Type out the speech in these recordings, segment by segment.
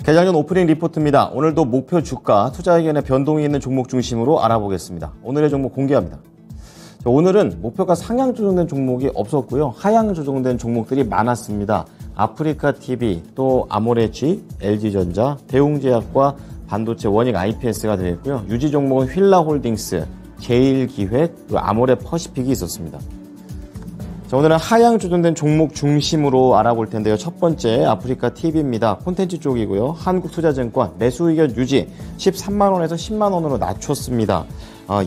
개장 전 오프닝 리포트입니다. 오늘도 목표 주가, 투자 의견의 변동이 있는 종목 중심으로 알아보겠습니다. 오늘의 종목 공개합니다. 오늘은 목표가 상향 조정된 종목이 없었고요. 하향 조정된 종목들이 많았습니다. 아프리카TV, 또 아모레G, LG전자, 대웅제약과 반도체 원익 IPS가 되겠고요. 유지 종목은 휠라홀딩스, 제일기획, 그리고 아모레퍼시픽이 있었습니다. 자, 오늘은 하향 조정된 종목 중심으로 알아볼 텐데요. 첫 번째 아프리카TV입니다. 콘텐츠 쪽이고요. 한국투자증권 매수 의견 유지 13만원에서 10만원으로 낮췄습니다.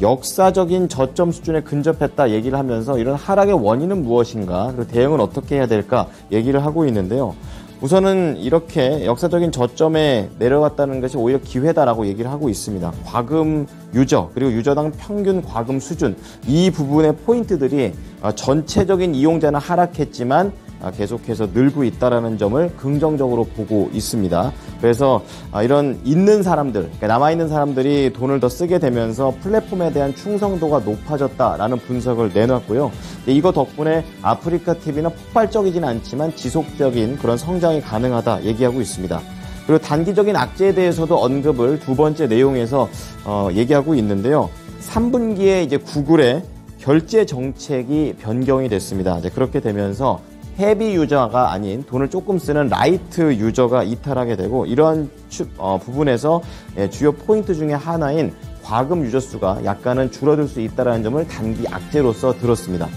역사적인 저점 수준에 근접했다 얘기를 하면서 이런 하락의 원인은 무엇인가, 그리고 대응은 어떻게 해야 될까 얘기를 하고 있는데요. 우선은 이렇게 역사적인 저점에 내려갔다는 것이 오히려 기회다라고 얘기를 하고 있습니다. 과금 유저, 그리고 유저당 평균 과금 수준, 이 부분의 포인트들이 전체적인 이용자는 하락했지만 계속해서 늘고 있다는 점을 긍정적으로 보고 있습니다. 그래서 이런 있는 사람들, 그러니까 남아있는 사람들이 돈을 더 쓰게 되면서 플랫폼에 대한 충성도가 높아졌다라는 분석을 내놨고요. 이거 덕분에 아프리카TV는 폭발적이진 않지만 지속적인 그런 성장이 가능하다 얘기하고 있습니다. 그리고 단기적인 악재에 대해서도 언급을 두 번째 내용에서 얘기하고 있는데요. 3분기에 이제 구글의 결제 정책이 변경이 됐습니다. 이제 그렇게 되면서 헤비 유저가 아닌 돈을 조금 쓰는 라이트 유저가 이탈하게 되고, 이러한 부분에서 주요 포인트 중에 하나인 과금 유저 수가 약간은 줄어들 수 있다는 점을 단기 악재로서 들었습니다.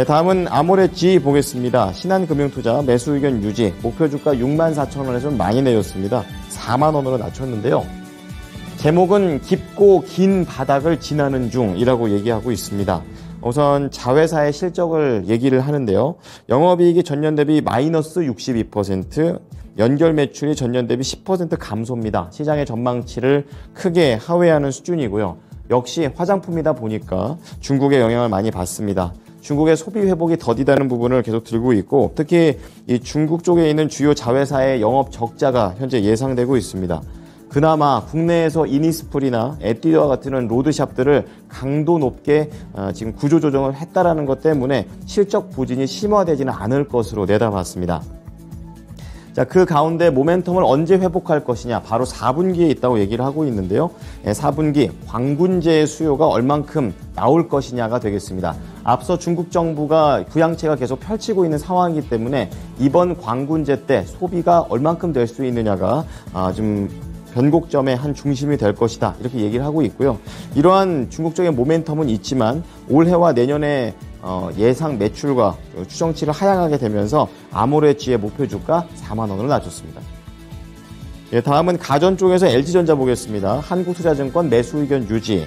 다음은 아모레G 보겠습니다. 신한금융투자 매수 의견 유지, 목표 주가 64,000원에서 좀 많이 내렸습니다. 4만원으로 낮췄는데요. 제목은 깊고 긴 바닥을 지나는 중이라고 얘기하고 있습니다. 우선 자회사의 실적을 얘기를 하는데요. 영업이익이 전년 대비 마이너스 62%, 연결 매출이 전년 대비 10% 감소입니다. 시장의 전망치를 크게 하회하는 수준이고요. 역시 화장품이다 보니까 중국의 영향을 많이 받습니다. 중국의 소비 회복이 더디다는 부분을 계속 들고 있고, 특히 이 중국 쪽에 있는 주요 자회사의 영업 적자가 현재 예상되고 있습니다. 그나마 국내에서 이니스프리나 에뛰드와 같은 로드샵들을 강도 높게 지금 구조조정을 했다라는 것 때문에 실적 부진이 심화되지는 않을 것으로 내다봤습니다. 자, 그 가운데 모멘텀을 언제 회복할 것이냐, 바로 4분기에 있다고 얘기를 하고 있는데요. 4분기 광군제의 수요가 얼만큼 나올 것이냐가 되겠습니다. 앞서 중국 정부가 부양책을 계속 펼치고 있는 상황이기 때문에 이번 광군제 때 소비가 얼만큼 될 수 있느냐가 좀 변곡점의 한 중심이 될 것이다, 이렇게 얘기를 하고 있고요. 이러한 중국적인 모멘텀은 있지만 올해와 내년에 예상 매출과 추정치를 하향하게 되면서 아모레G의 목표 주가 4만원으로 낮췄습니다. 다음은 가전 쪽에서 LG전자 보겠습니다. 한국투자증권 매수 의견 유지,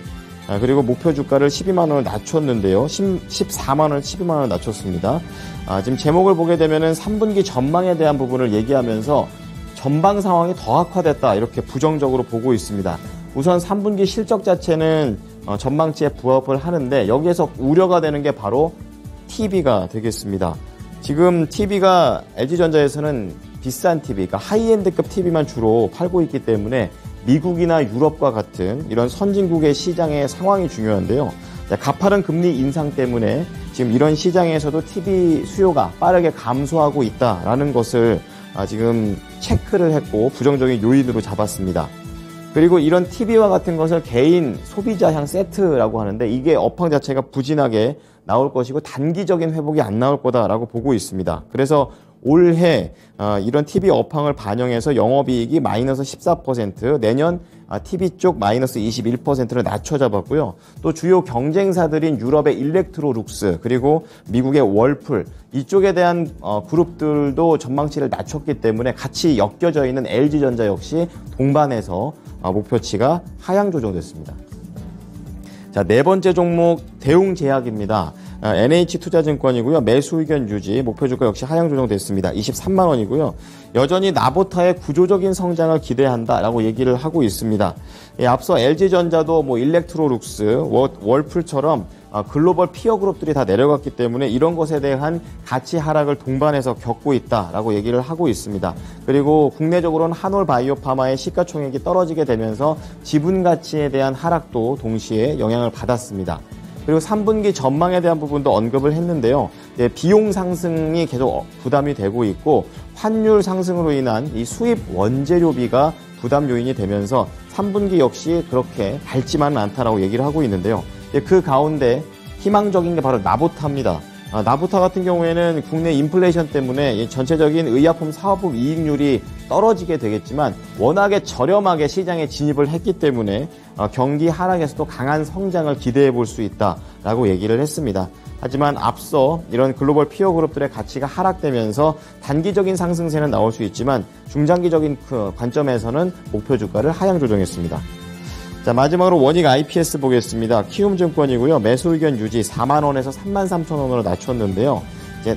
그리고 목표 주가를 12만원을 낮췄는데요. 14만원, 12만원을 낮췄습니다. 지금 제목을 보게 되면은 3분기 전망에 대한 부분을 얘기하면서 전방 상황이 더 악화됐다, 이렇게 부정적으로 보고 있습니다. 우선 3분기 실적 자체는 전망치에 부합을 하는데, 여기에서 우려가 되는 게 바로 TV가 되겠습니다. 지금 TV가 LG전자에서는 비싼 TV, 그러니까 하이엔드급 TV만 주로 팔고 있기 때문에 미국이나 유럽과 같은 이런 선진국의 시장의 상황이 중요한데요. 가파른 금리 인상 때문에 지금 이런 시장에서도 TV 수요가 빠르게 감소하고 있다라는 것을 지금 체크를 했고 부정적인 요인으로 잡았습니다. 그리고 이런 TV와 같은 것을 개인 소비자향 세트라고 하는데, 이게 업황 자체가 부진하게 나올 것이고 단기적인 회복이 안 나올 거다라고 보고 있습니다. 그래서 올해 이런 TV 업황을 반영해서 영업이익이 마이너스 14%, 내년 TV 쪽 마이너스 21%를 낮춰 잡았고요. 또 주요 경쟁사들인 유럽의 일렉트로룩스, 그리고 미국의 월풀, 이쪽에 대한 그룹들도 전망치를 낮췄기 때문에 같이 엮여져 있는 LG전자 역시 동반해서 목표치가 하향 조정됐습니다. 자, 네 번째 종목 대웅제약입니다. NH투자증권이고요. 매수 의견 유지, 목표 주가 역시 하향 조정됐습니다. 23만원이고요. 여전히 나보타의 구조적인 성장을 기대한다라고 얘기를 하고 있습니다. 앞서 LG전자도 일렉트로룩스, 월풀처럼 글로벌 피어 그룹들이 다 내려갔기 때문에 이런 것에 대한 가치 하락을 동반해서 겪고 있다라고 얘기를 하고 있습니다. 그리고 국내적으로는 한올바이오파마의 시가총액이 떨어지게 되면서 지분 가치에 대한 하락도 동시에 영향을 받았습니다. 그리고 3분기 전망에 대한 부분도 언급을 했는데요. 비용 상승이 계속 부담이 되고 있고 환율 상승으로 인한 이 수입 원재료비가 부담 요인이 되면서 3분기 역시 그렇게 밝지만은 않다라고 얘기를 하고 있는데요. 그 가운데 희망적인 게 바로 나보타입니다. 나보타 같은 경우에는 국내 인플레이션 때문에 전체적인 의약품 사업부 이익률이 떨어지게 되겠지만 워낙에 저렴하게 시장에 진입을 했기 때문에 경기 하락에서도 강한 성장을 기대해 볼 수 있다라고 얘기를 했습니다. 하지만 앞서 이런 글로벌 피어 그룹들의 가치가 하락되면서 단기적인 상승세는 나올 수 있지만 중장기적인 그 관점에서는 목표 주가를 하향 조정했습니다. 자, 마지막으로 원익 IPS 보겠습니다. 키움증권이고요. 매수 의견 유지 4만 원에서 3만 3천 원으로 낮췄는데요. 이제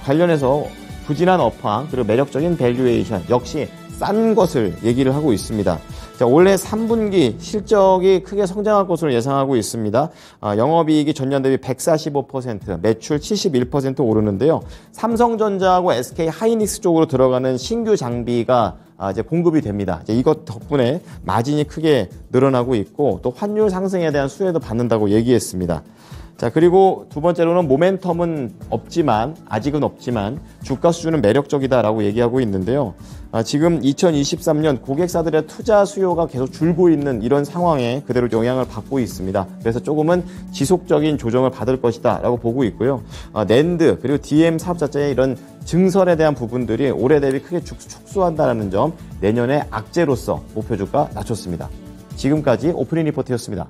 관련해서 부진한 업황 그리고 매력적인 밸류에이션 역시 싼 것을 얘기를 하고 있습니다. 자, 올해 3분기 실적이 크게 성장할 것으로 예상하고 있습니다. 영업이익이 전년 대비 145%, 매출 71% 오르는데요. 삼성전자하고 SK 하이닉스 쪽으로 들어가는 신규 장비가 이제 공급이 됩니다. 이제 이것 덕분에 마진이 크게 늘어나고 있고 또 환율 상승에 대한 수혜도 받는다고 얘기했습니다. 자, 그리고 두 번째로는 모멘텀은 아직은 없지만 주가 수준은 매력적이다라고 얘기하고 있는데요. 지금 2023년 고객사들의 투자 수요가 계속 줄고 있는 이런 상황에 그대로 영향을 받고 있습니다. 그래서 조금은 지속적인 조정을 받을 것이다 라고 보고 있고요. 낸드 그리고 DM 사업자체의 이런 증설에 대한 부분들이 올해 대비 크게 축소한다는 점 내년의 악재로서 목표 주가 낮췄습니다. 지금까지 오프닝 리포트였습니다.